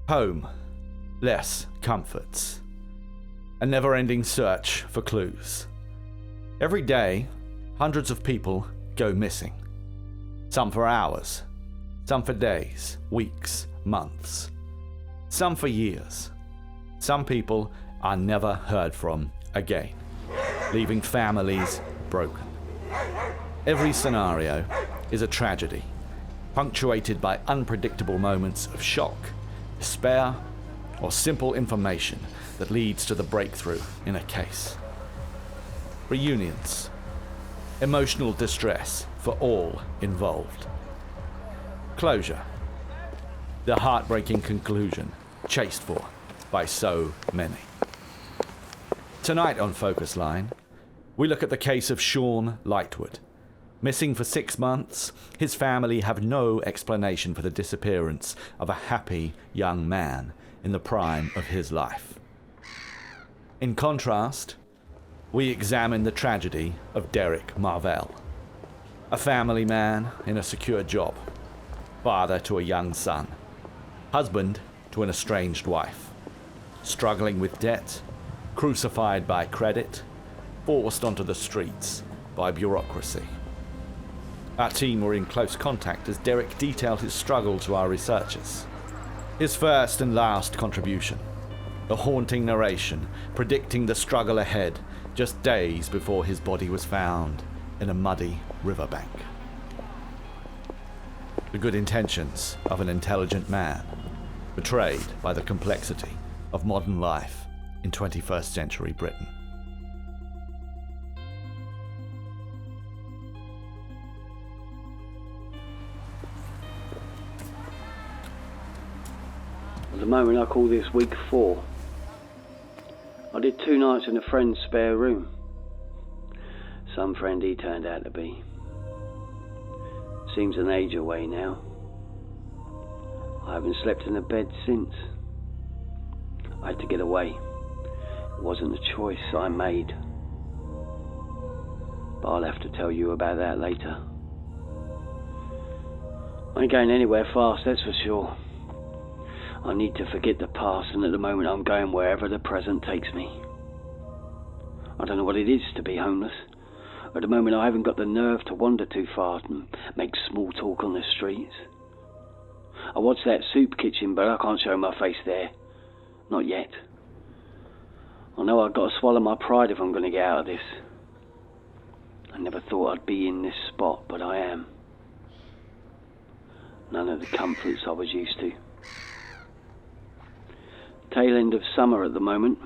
Home, less comforts. A never-ending search for clues. Every day, hundreds of people go missing. Some for hours, some for days, weeks, months. Some for years. Some people are never heard from again, leaving families broken. Every scenario is a tragedy, punctuated by unpredictable moments of shock, despair, or simple information that leads to the breakthrough in a case. Reunions. Emotional distress for all involved. Closure. The heartbreaking conclusion chased for by so many. Tonight on Focus Line, we look at the case of Sean Lightwood. Missing for 6 months, his family have no explanation for the disappearance of a happy young man in the prime of his life. In contrast, we examine the tragedy of Derek Marvell, a family man in a secure job, father to a young son, husband to an estranged wife, struggling with debt, crucified by credit, forced onto the streets by bureaucracy. Our team were in close contact as Derek detailed his struggle to our researchers. His first and last contribution, a haunting narration predicting the struggle ahead just days before his body was found in a muddy riverbank. The good intentions of an intelligent man, betrayed by the complexity of modern life in 21st century Britain. At the moment I call this week 4. I did 2 nights in a friend's spare room. Some friend he turned out to be. Seems an age away now. I haven't slept in a bed since. I had to get away. It wasn't a choice I made. But I'll have to tell you about that later. I ain't going anywhere fast, that's for sure. I need to forget the past, and at the moment I'm going wherever the present takes me. I don't know what it is to be homeless. At the moment I haven't got the nerve to wander too far and make small talk on the streets. I watch that soup kitchen, but I can't show my face there. Not yet. I know I've got to swallow my pride if I'm going to get out of this. I never thought I'd be in this spot, but I am. None of the comforts I was used to. Tail end of summer at the moment.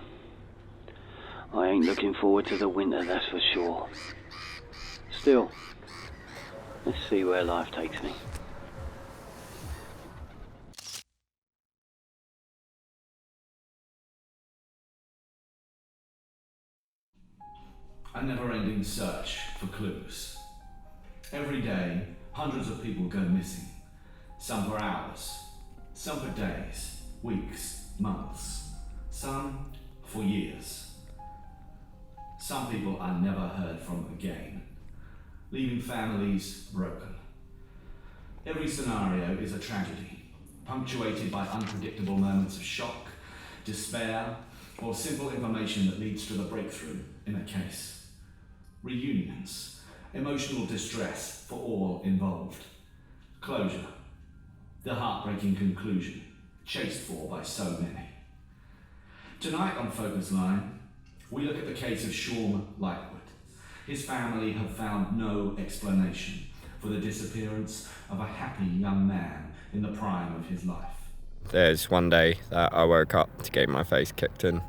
I ain't looking forward to the winter, that's for sure. Still, let's see where life takes me. A never-ending search for clues. Every day, hundreds of people go missing. Some for hours, some for days, weeks, months, some for years. Some people are never heard from again, leaving families broken. Every scenario is a tragedy, punctuated by unpredictable moments of shock, despair, or simple information that leads to the breakthrough in a case. Reunions, emotional distress for all involved. Closure, the heartbreaking conclusion chased for by so many. Tonight on Focus Line, we look at the case of Sean Lightwood. His family have found no explanation for the disappearance of a happy young man in the prime of his life. There's one day that I woke up to get my face kicked in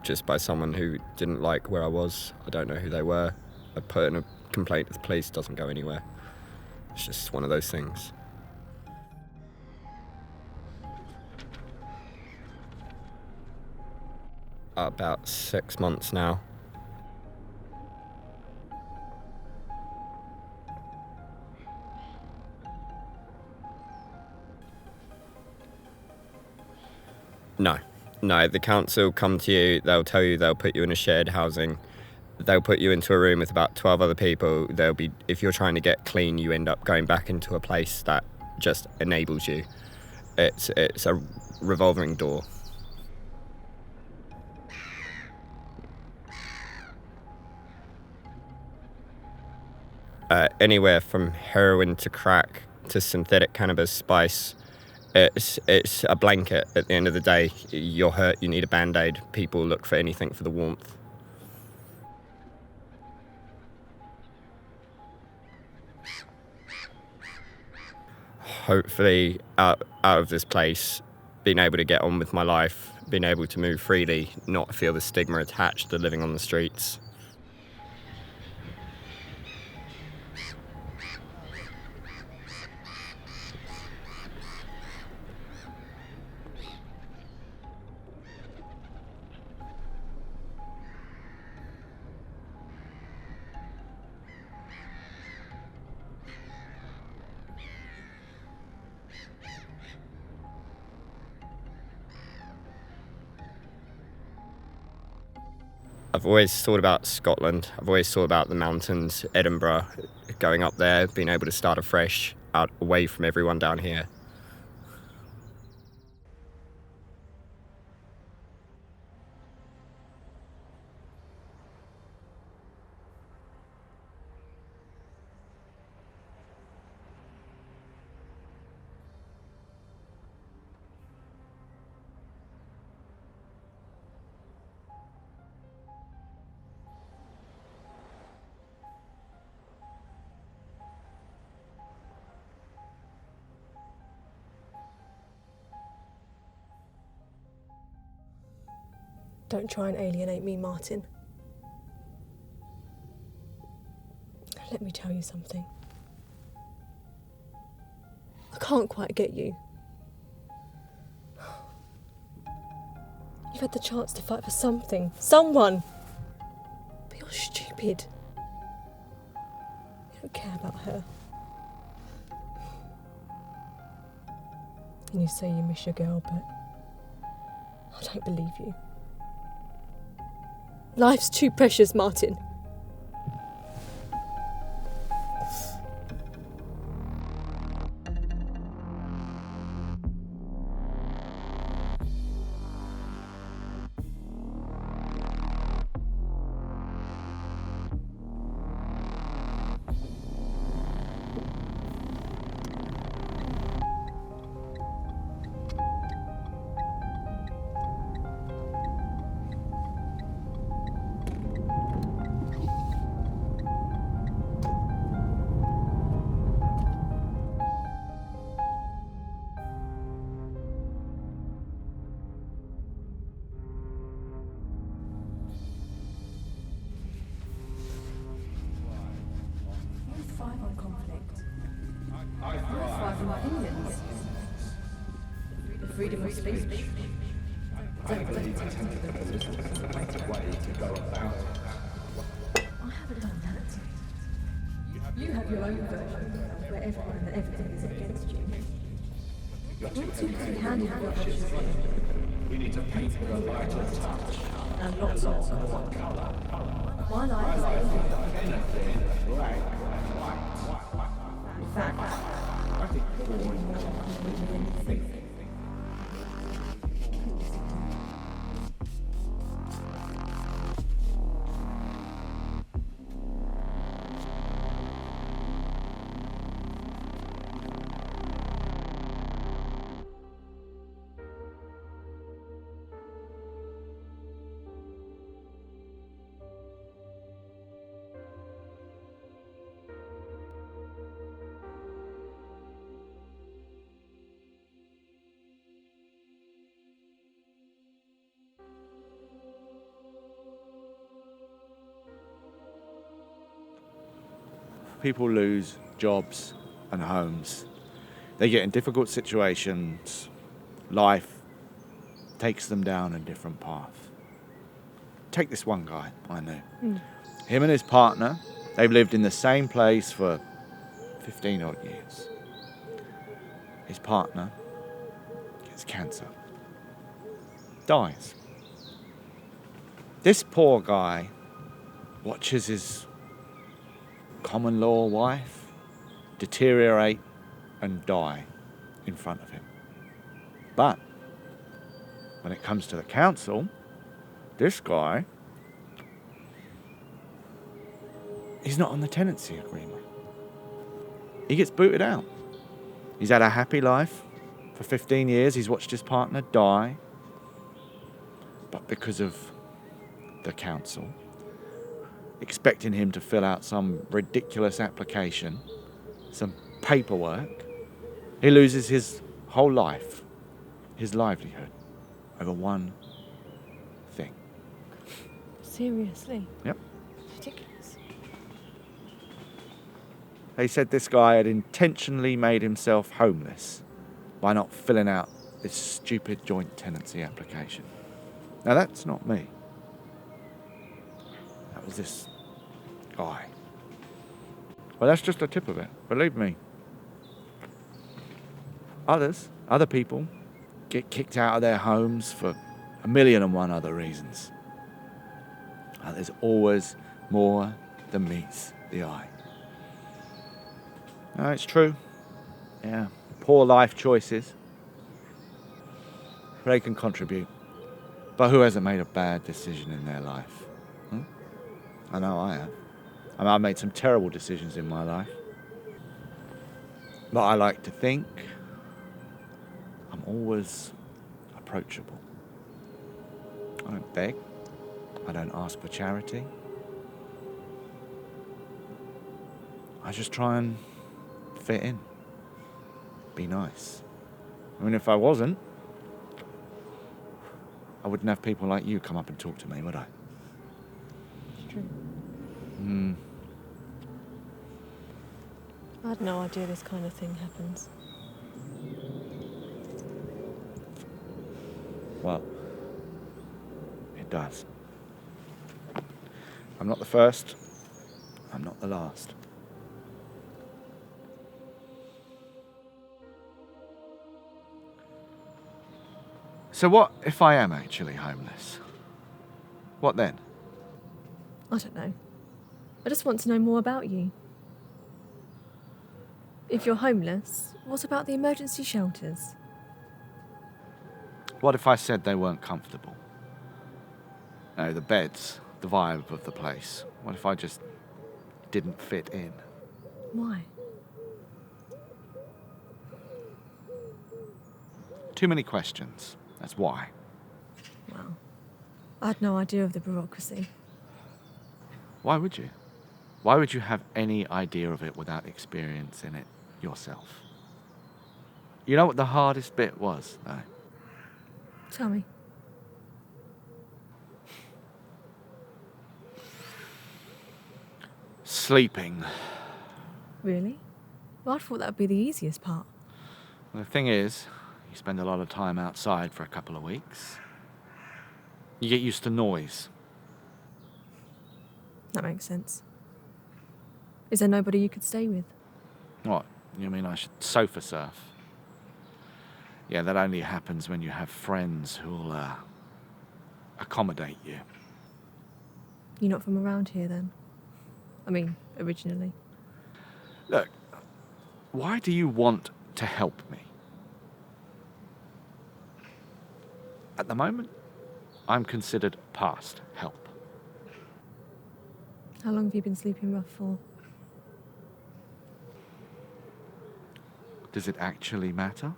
just by someone who didn't like where I was. I don't know who they were. I put in a complaint to the police, doesn't go anywhere. It's just one of those things. About 6 months now. No, the council come to you, they'll tell you they'll put you in a shared housing. They'll put you into a room with about 12 other people. If you're trying to get clean, you end up going back into a place that just enables you. It's a revolving door. Anywhere from heroin to crack to synthetic cannabis, spice. It's a blanket at the end of the day. You're hurt, you need a band-aid. People look for anything for the warmth. Hopefully out of this place, being able to get on with my life, being able to move freely, not feel the stigma attached to living on the streets. I've always thought about Scotland. I've always thought about the mountains, Edinburgh, going up there, being able to start afresh, out away from everyone down here. Don't try and alienate me, Martin. Let me tell you something. I can't quite get you. You've had the chance to fight for something, someone. But you're stupid. You don't care about her. And you say you miss your girl, but I don't believe you. Life's too precious, Martin. Thrive on conflict. I thrive on opinions. The freedom of speech. Don't let it take the way to go about it. I haven't done that. You have your own version of where everyone and everything is against you. You're too heavy-handed with your options. We need to paint with a lighter touch. And lots of more colour. My life is anything black. In fact, I think more and more than you think. People lose jobs and homes. They get in difficult situations. Life takes them down a different path. Take this one guy I knew. Him and his partner, they've lived in the same place for 15 odd years. His partner gets cancer. Dies. This poor guy watches his common law wife deteriorate and die in front of him. But When it comes to the council, this guy, he's not on the tenancy agreement. He gets booted out. He's had a happy life. For 15 years, he's watched his partner die. But because of the council, expecting him to fill out some ridiculous application, some paperwork, he loses his whole life, his livelihood, over one thing. Seriously? Yep. Ridiculous. They said this guy had intentionally made himself homeless by not filling out this stupid joint tenancy application. Now that's not me. That was this guy. Well, that's just the tip of it, believe me. Other people, get kicked out of their homes for 1,000,001 other reasons. And there's always more than meets the eye. No, it's true. Yeah, poor life choices. They can contribute. But who hasn't made a bad decision in their life? I know I have. I mean, I've made some terrible decisions in my life. But I like to think I'm always approachable. I don't beg. I don't ask for charity. I just try and fit in. Be nice. I mean, if I wasn't, I wouldn't have people like you come up and talk to me, would I? It's true. Hmm. I had no idea this kind of thing happens. Well, it does. I'm not the first. I'm not the last. So what if I am actually homeless? What then? I don't know. I just want to know more about you. If you're homeless, what about the emergency shelters? What if I said they weren't comfortable? No, the beds, the vibe of the place. What if I just didn't fit in? Why? Too many questions. That's why. Well, I had no idea of the bureaucracy. Why would you? Why would you have any idea of it without experiencing it yourself? You know what the hardest bit was, though? Tell me. Sleeping. Really? Well, I thought that would be the easiest part. Well, the thing is, you spend a lot of time outside for a couple of weeks. You get used to noise. That makes sense. Is there nobody you could stay with? What? You mean I should sofa surf? Yeah, that only happens when you have friends who'll accommodate you. You're not from around here then? I mean, originally. Look, why do you want to help me? At the moment, I'm considered past help. How long have you been sleeping rough for? Does it actually matter?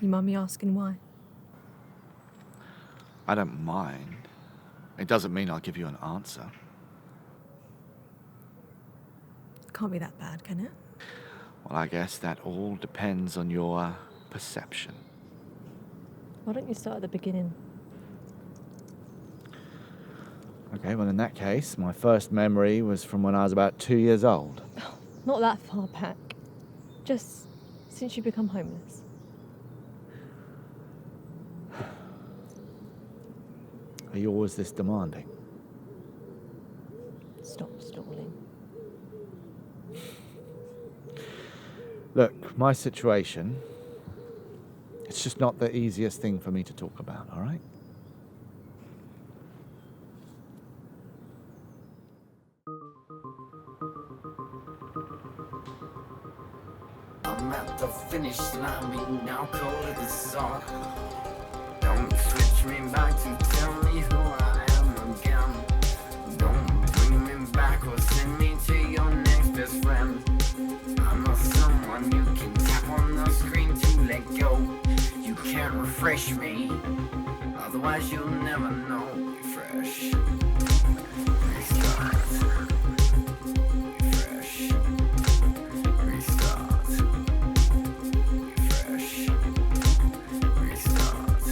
You mind me asking why? I don't mind. It doesn't mean I'll give you an answer. Can't be that bad, can it? Well, I guess that all depends on your perception. Why don't you start at the beginning? Okay, well, in that case, my first memory was from when I was about 2 years old. Not that far back. Just since you become homeless. Are you always this demanding? Stop stalling. Look, my situation, it's just not the easiest thing for me to talk about, all right? I'm at the finish line, but now call it the song. Don't switch me back to tell me who I am again. Don't bring me back or send me to your next best friend. I'm not someone you can tap on the screen to let go. You can't refresh me, otherwise you'll never know. Refresh. Restart. Refresh. Restart. Refresh. Restart.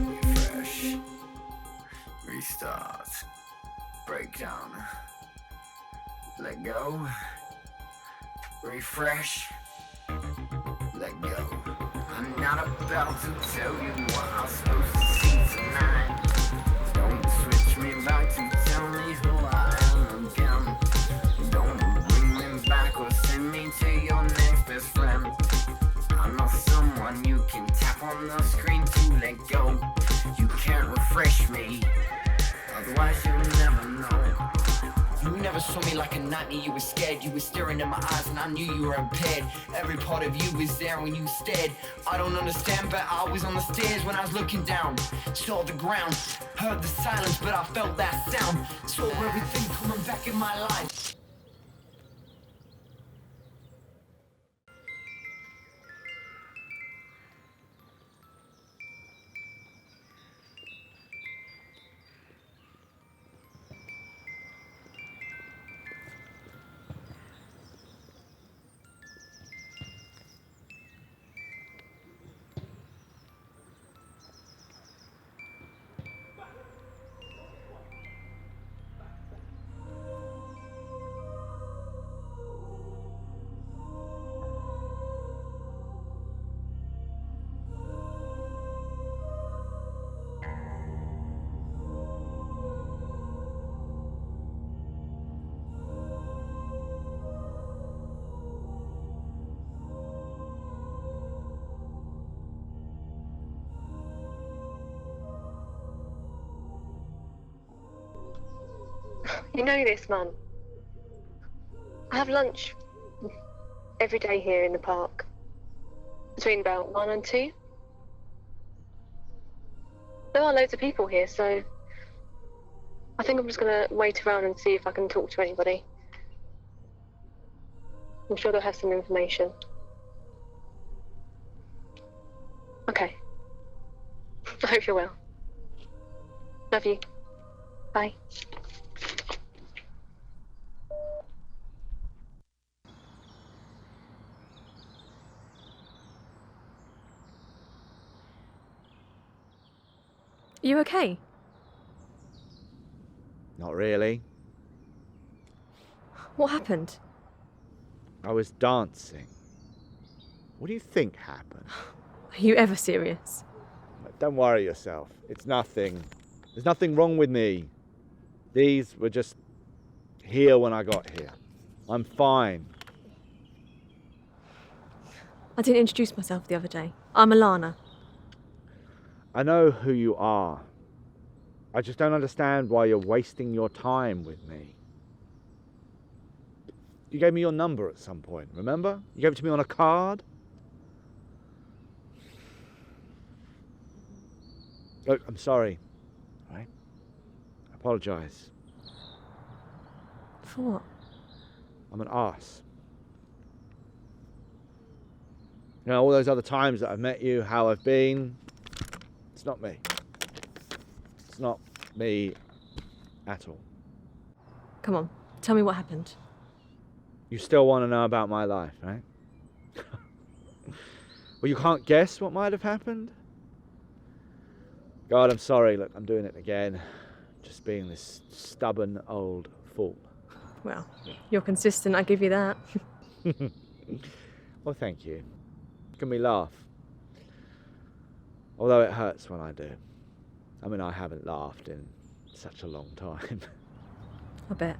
Refresh. Restart. Breakdown. Let go. Refresh. Let go. I'm not about to tell you what I'm supposed to see tonight. Don't switch me back to tell me who I am again. Don't bring me back or send me to your next best friend. I'm not someone you can tap on the screen to let go. You can't refresh me, otherwise you'll never know. You never saw me like a nightmare, you were scared. You were staring in my eyes and I knew you were impaired. Every part of you was there when you stared. I don't understand, but I was on the stairs when I was looking down. Saw the ground, heard the silence, but I felt that sound. Saw everything coming back in my life. You know this, Mum. I have lunch every day here in the park, between about 1 and 2. There are loads of people here, so I think I'm just going to wait around and see if I can talk to anybody. I'm sure they'll have some information. Okay. I hope you're well. Love you. Bye. You okay? Not really. What happened? I was dancing. What do you think happened? Are you ever serious? Don't worry yourself. It's nothing. There's nothing wrong with me. These were just here when I got here. I'm fine. I didn't introduce myself the other day. I'm Alana. I know who you are. I just don't understand why you're wasting your time with me. You gave me your number at some point, remember? You gave it to me on a card. Look, I'm sorry, right? I apologise. For what? I'm an arse. You know, all those other times that I've met you, how I've been, it's not me. It's not me at all. Come on, tell me what happened. You still want to know about my life, right? Well, you can't guess what might have happened? God, I'm sorry. Look, I'm doing it again. Just being this stubborn old fool. Well, you're consistent, I give you that. Well, thank you. Making me laugh. Although it hurts when I do. I mean, I haven't laughed in such a long time. I bet.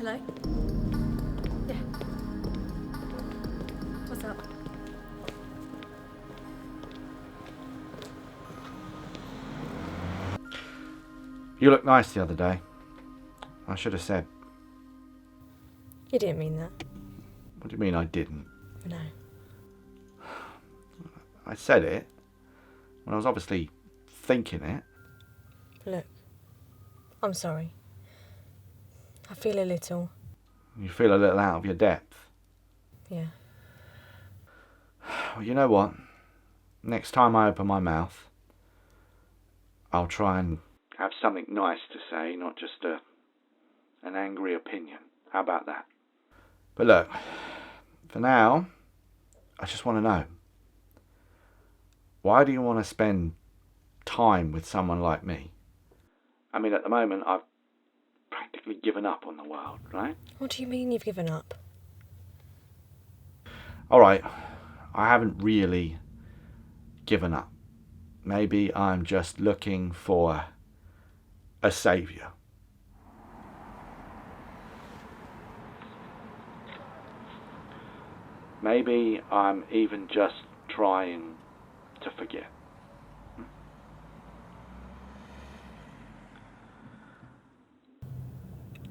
Hello? Yeah. What's up? You looked nice the other day. I should have said. You didn't mean that. What do you mean I didn't? No. I said it when I was obviously thinking it. Look, I'm sorry. I feel a little. You feel a little out of your depth. Yeah. Well, you know what? Next time I open my mouth, I'll try and have something nice to say, not just an angry opinion. How about that? But look, for now, I just want to know. Why do you want to spend time with someone like me? I mean, at the moment, I've practically given up on the world, right? What do you mean you've given up? All right, I haven't really given up. Maybe I'm just looking for a saviour. Maybe I'm even just trying to forget.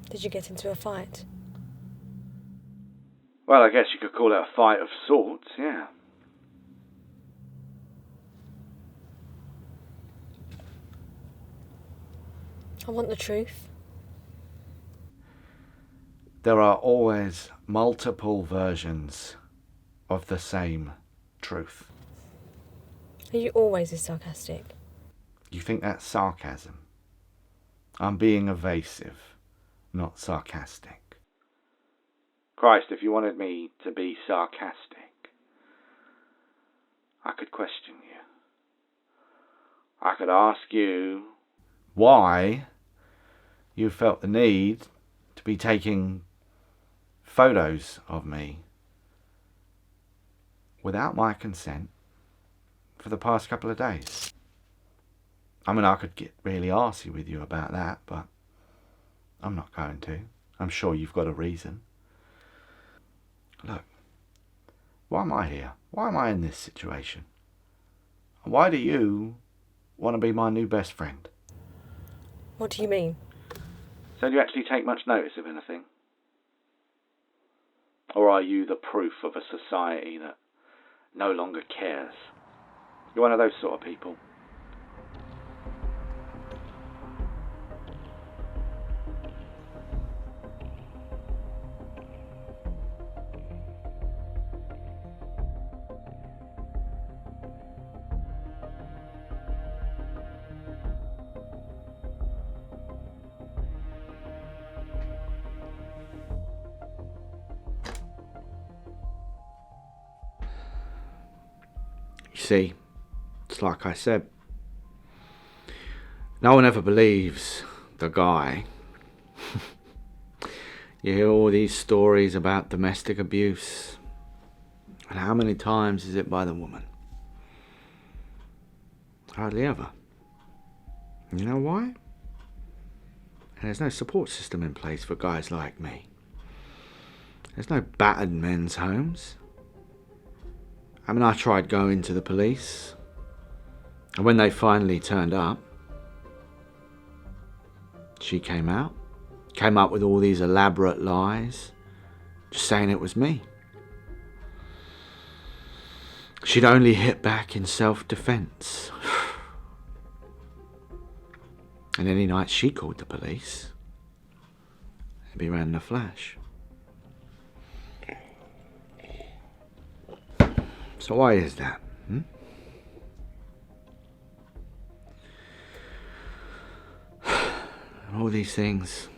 Did you get into a fight? Well, I guess you could call it a fight of sorts, yeah. I want the truth. There are always multiple versions of the same truth. Are you always this sarcastic? You think that's sarcasm? I'm being evasive, not sarcastic. Christ, if you wanted me to be sarcastic, I could question you. I could ask you why you felt the need to be taking photos of me without my consent for the past couple of days. I mean, I could get really arsey with you about that, but I'm not going to. I'm sure you've got a reason. Look, why am I here? Why am I in this situation? Why do you want to be my new best friend? What do you mean? So do you actually take much notice of anything? Or are you the proof of a society that no longer cares? You're one of those sort of people. You see, it's like I said. No one ever believes the guy. You hear all these stories about domestic abuse. And how many times is it by the woman? Hardly ever. And you know why? And there's no support system in place for guys like me. There's no battered men's homes. I mean, I tried going to the police, and when they finally turned up, she came up with all these elaborate lies, just saying it was me. She'd only hit back in self-defense. And any night she called the police, it'd be ran in a flash. So why is that? All these things,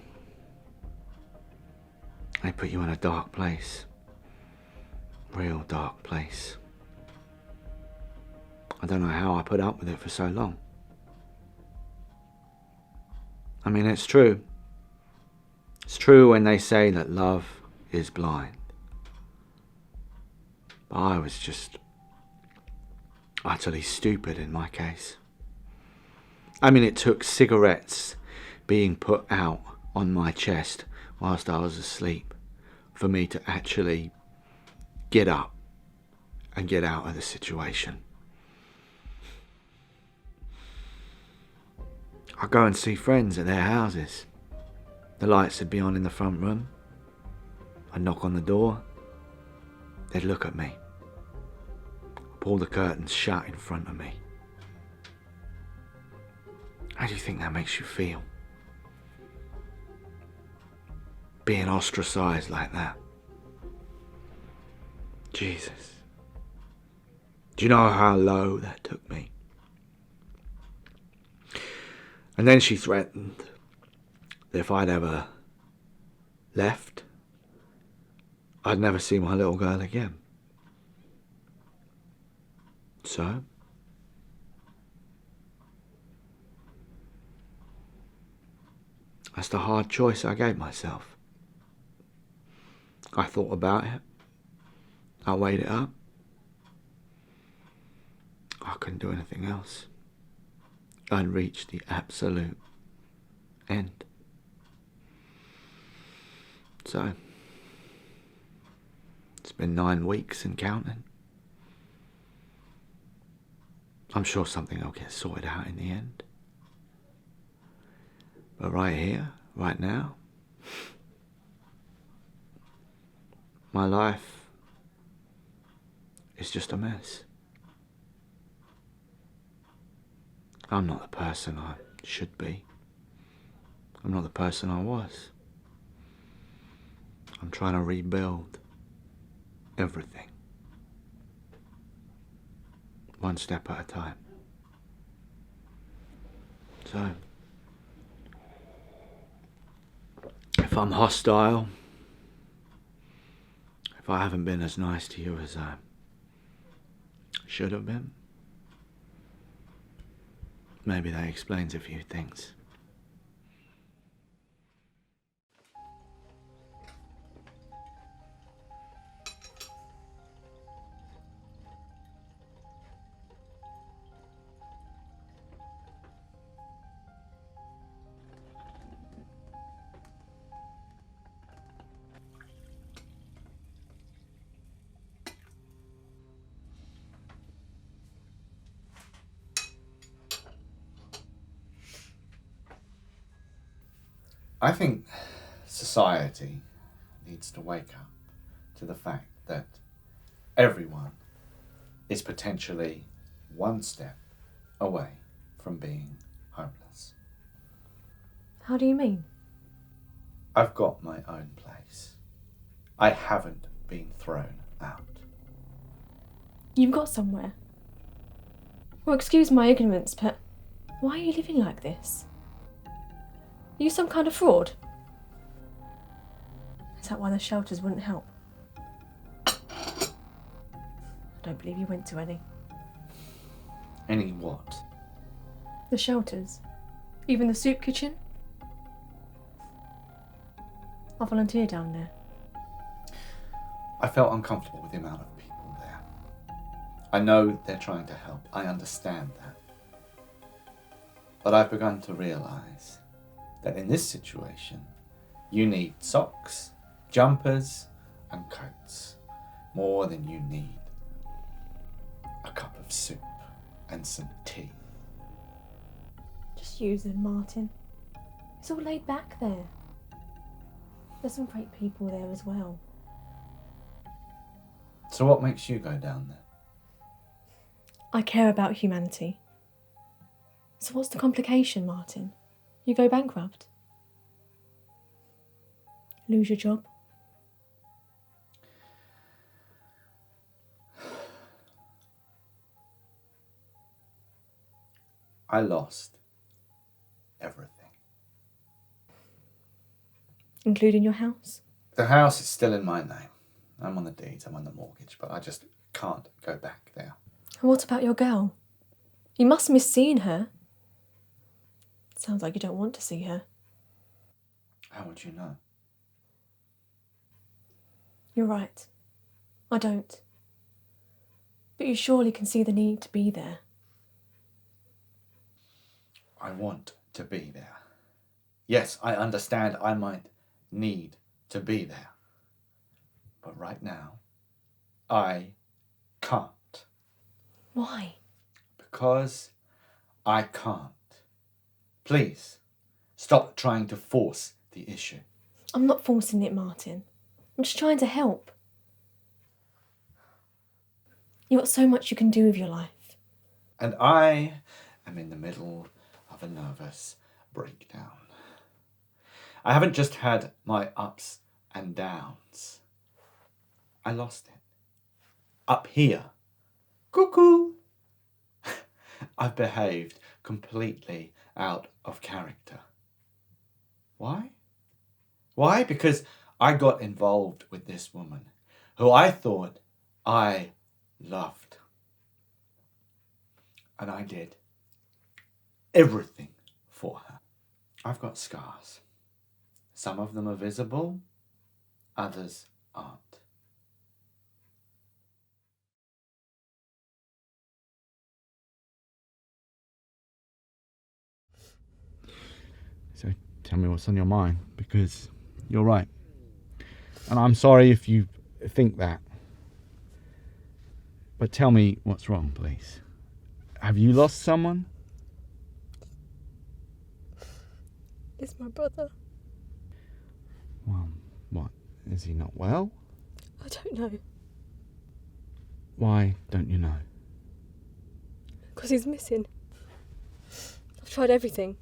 they put you in a dark place. Real dark place. I don't know how I put up with it for so long. I mean, it's true. It's true when they say that love is blind. But I was just utterly stupid in my case. I mean, it took cigarettes being put out on my chest whilst I was asleep for me to actually get up and get out of the situation. I'd go and see friends at their houses. The lights would be on in the front room. I'd knock on the door. They'd look at me. Pull the curtains shut in front of me. How do you think that makes you feel? Being ostracised like that. Jesus. Do you know how low that took me? And then she threatened that if I'd ever left, I'd never see my little girl again. So, that's the hard choice I gave myself. I thought about it. I weighed it up. I couldn't do anything else. I'd reached the absolute end. So, it's been 9 weeks and counting. I'm sure something will get sorted out in the end. But right here, right now, my life is just a mess. I'm not the person I should be. I'm not the person I was. I'm trying to rebuild everything. One step at a time. So, if I'm hostile, if I haven't been as nice to you as I should have been, maybe that explains a few things. I think society needs to wake up to the fact that everyone is potentially one step away from being homeless. How do you mean? I've got my own place. I haven't been thrown out. You've got somewhere. Well, excuse my ignorance, but why are you living like this? Are you some kind of fraud? Is that why the shelters wouldn't help? I don't believe you went to any. Any what? The shelters. Even the soup kitchen. I volunteer down there. I felt uncomfortable with the amount of people there. I know they're trying to help. I understand that. But I've begun to realise that in this situation, you need socks, jumpers, and coats more than you need a cup of soup and some tea. Just use them, Martin. It's all laid back there. There's some great people there as well. So what makes you go down there? I care about humanity. So what's the complication, Martin? You go bankrupt? Lose your job? I lost everything. Including your house? The house is still in my name. I'm on the deeds, I'm on the mortgage, but I just can't go back there. And what about your girl? You must miss seeing her. Sounds like you don't want to see her. How would you know? You're right. I don't. But you surely can see the need to be there. I want to be there. Yes, I understand I might need to be there. But right now, I can't. Why? Because I can't. Please, stop trying to force the issue. I'm not forcing it, Martin. I'm just trying to help. You've got so much you can do with your life. And I am in the middle of a nervous breakdown. I haven't just had my ups and downs. I lost it. Up here. Cuckoo! I've behaved completely out of character. Why? Why? Because I got involved with this woman who I thought I loved. And I did everything for her. I've got scars. Some of them are visible, others aren't. So tell me what's on your mind, because you're right. And I'm sorry if you think that. But tell me what's wrong, please. Have you lost someone? It's my brother. Well, what? Is he not well? I don't know. Why don't you know? Because he's missing. I've tried everything.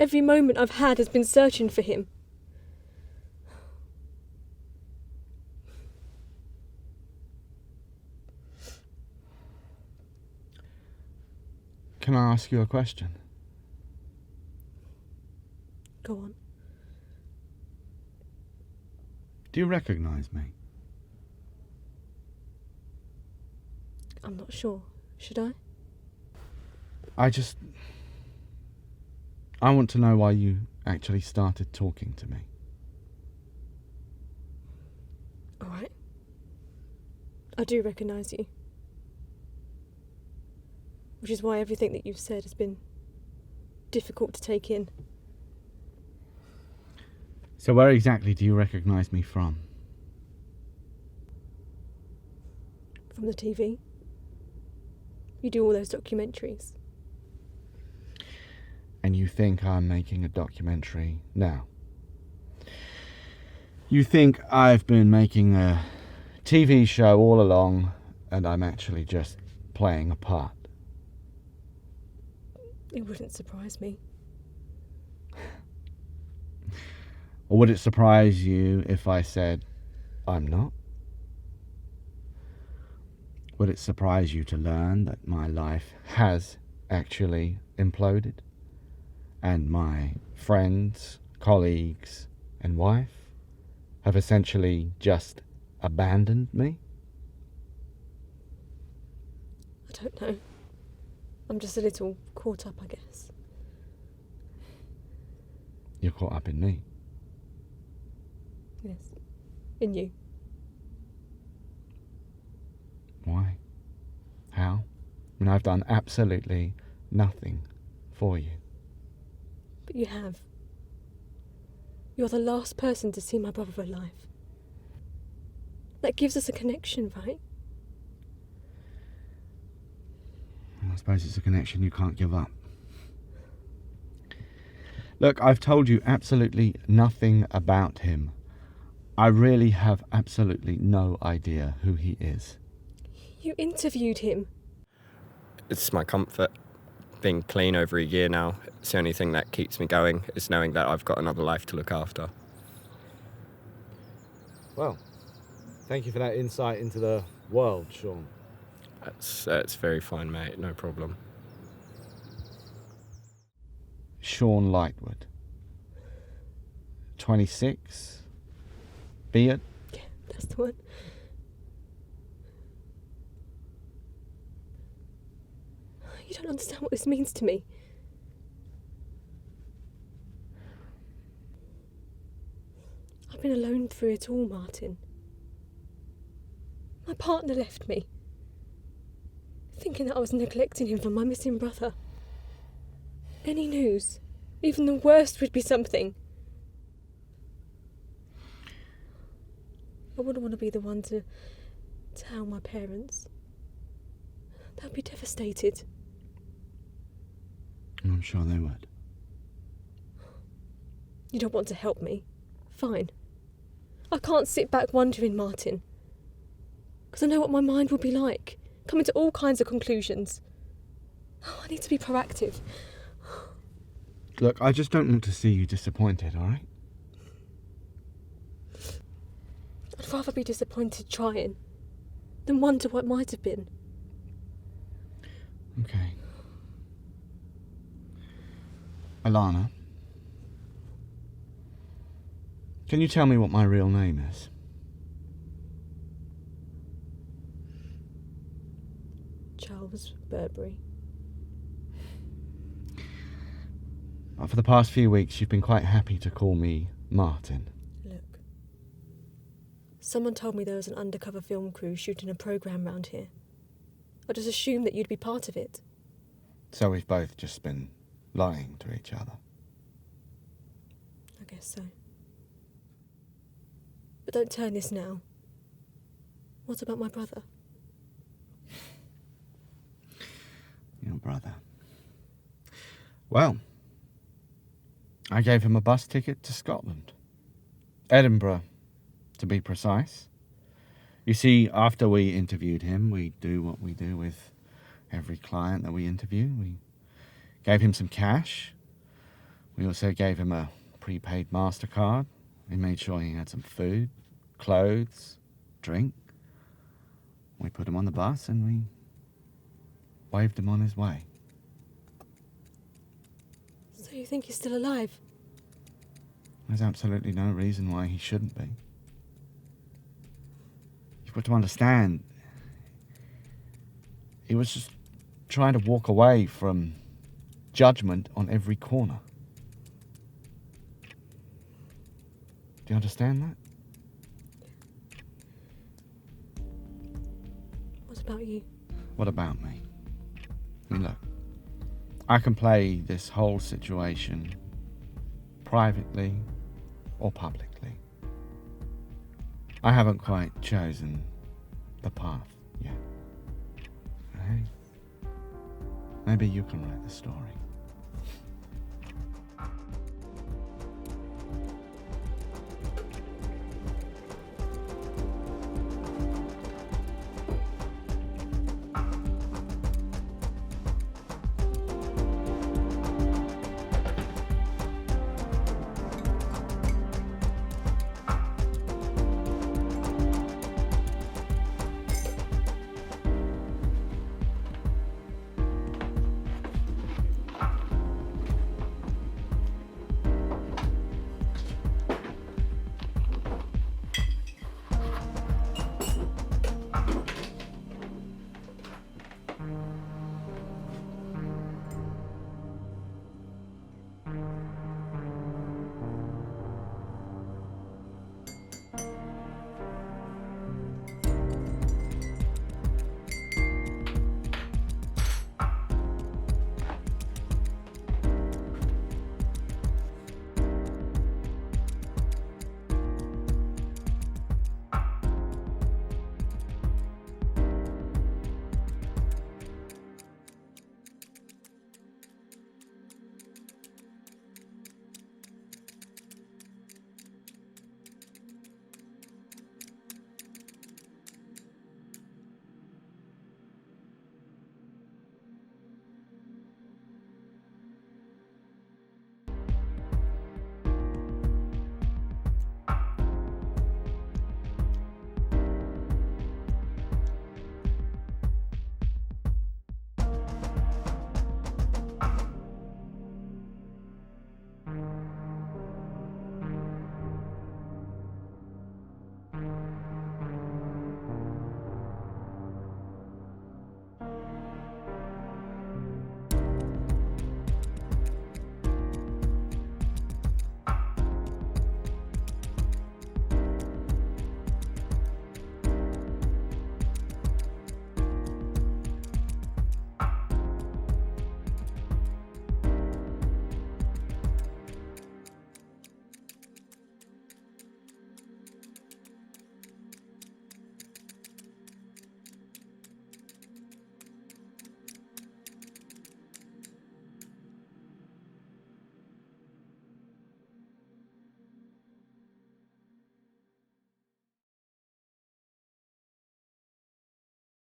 Every moment I've had has been searching for him. Can I ask you a question? Go on. Do you recognise me? I'm not sure. Should I? I want to know why you actually started talking to me. All right. I do recognise you. Which is why everything that you've said has been difficult to take in. So where exactly do you recognise me from? From the TV. You do all those documentaries. And you think I'm making a documentary now? You think I've been making a TV show all along and I'm actually just playing a part? It wouldn't surprise me. Or would it surprise you if I said I'm not? Would it surprise you to learn that my life has actually imploded? And my friends, colleagues, and wife have essentially just abandoned me? I don't know. I'm just a little caught up, I guess. You're caught up in me. Yes. In you. Why? How? I mean, I've done absolutely nothing for you. But you have. You're the last person to see my brother alive. That gives us a connection, right? I suppose it's a connection you can't give up. Look, I've told you absolutely nothing about him. I really have absolutely no idea who he is. You interviewed him. It's my comfort. Being clean over a year now, it's the only thing that keeps me going, is knowing that I've got another life to look after. Well, thank you for that insight into the world, Sean. It's very fine, mate, no problem. Sean Lightwood. 26. Beard. Yeah, that's the one. You don't understand what this means to me. I've been alone through it all, Martin. My partner left me, thinking that I was neglecting him for my missing brother. Any news, even the worst, would be something. wouldn't want to be the one to tell my parents. They'd be devastated. I'm sure they would. You don't want to help me. Fine. I can't sit back wondering, Martin. Because I know what my mind will be like, coming to all kinds of conclusions. I need to be proactive. Look, I just don't want to see you disappointed, all right? I'd rather be disappointed trying than wonder what might have been. Okay. Alana, can you tell me what my real name is? Charles Burberry. For the past few weeks, you've been quite happy to call me Martin. Look. Someone told me there was an undercover film crew shooting a programme round here. I just assumed that you'd be part of it. So we've both just been lying to each other. I guess so. But don't turn this now. What about my brother? Your brother. Well, I gave him a bus ticket to Scotland. Edinburgh, to be precise. You see, after we interviewed him, we do what we do with every client that we interview. We gave him some cash. We also gave him a prepaid MasterCard. We made sure he had some food, clothes, drink. We put him on the bus and we waved him on his way. So you think he's still alive? There's absolutely no reason why he shouldn't be. You've got to understand, he was just trying to walk away from judgment on every corner. Do you understand that? What about you? What about me? I mean, look, I can play this whole situation privately or publicly. I haven't quite chosen the path yet. Hey, maybe you can write the story.